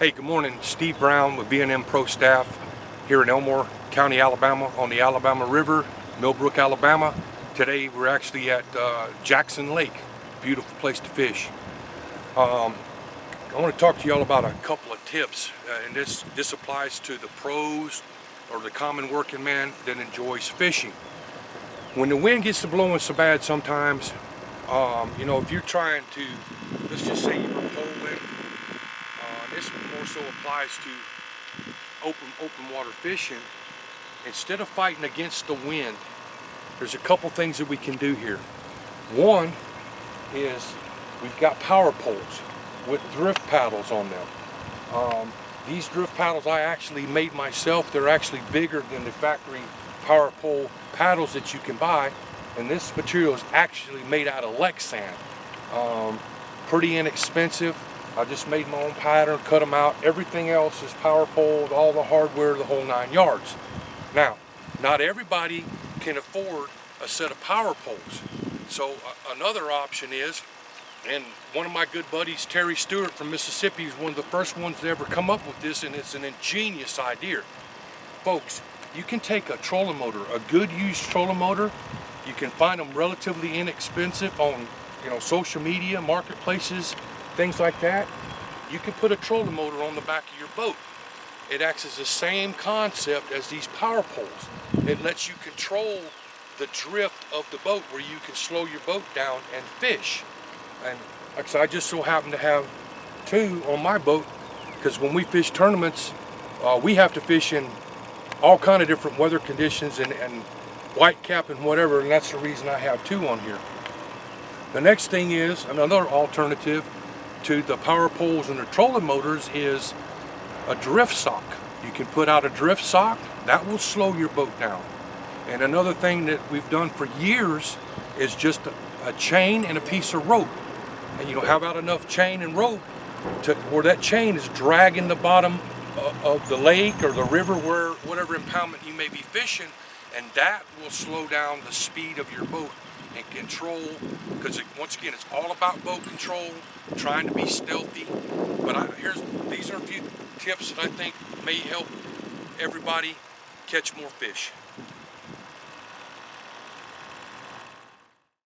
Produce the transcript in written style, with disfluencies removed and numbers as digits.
Hey, good morning. Steve Brown with B&M Pro staff here in Elmore County, Alabama, on the Alabama River, Millbrook, Alabama. Today we're actually at Jackson Lake. Beautiful place to fish. I want to talk to y'all about a couple of tips, and this applies to the pros or the common working man that enjoys fishing. When the wind gets to blowing so bad sometimes, if you're trying to, let's just say you're poling, this more so applies to open water fishing. Instead of fighting against the wind, there's a couple things that we can do here. One is we've got power poles with drift paddles on them. These drift paddles I actually made myself. They're actually bigger than the factory power pole paddles that you can buy, and this material is actually made out of Lexan. Pretty inexpensive. I just made my own pattern, cut them out. Everything else is power poled, all the hardware, the whole 9 yards. Now, not everybody can afford a set of power poles. So another option is, and one of my good buddies, Terry Stewart from Mississippi, is one of the first ones to ever come up with this, and it's an ingenious idea. Folks, you can take a trolling motor, a good used trolling motor. You can find them relatively inexpensive on social media, marketplaces, things like that. You can put a trolling motor on the back of your boat. It acts as the same concept as these power poles. It lets you control the drift of the boat, where you can slow your boat down and fish. And like I said, I just so happen to have two on my boat, because when we fish tournaments, we have to fish in all kind of different weather conditions and white cap and whatever, and that's the reason I have two on here. The next thing is, another alternative to the power poles and the trolling motors is a drift sock. You can put out a drift sock, that will slow your boat down. And another thing that we've done for years is just a chain and a piece of rope. And have out enough chain and rope to where that chain is dragging the bottom of the lake or the river, where whatever impoundment you may be fishing, and that will slow down the speed of your boat and control, because once again, it's all about boat control, trying to be stealthy. But these are a few tips that I think may help everybody catch more fish.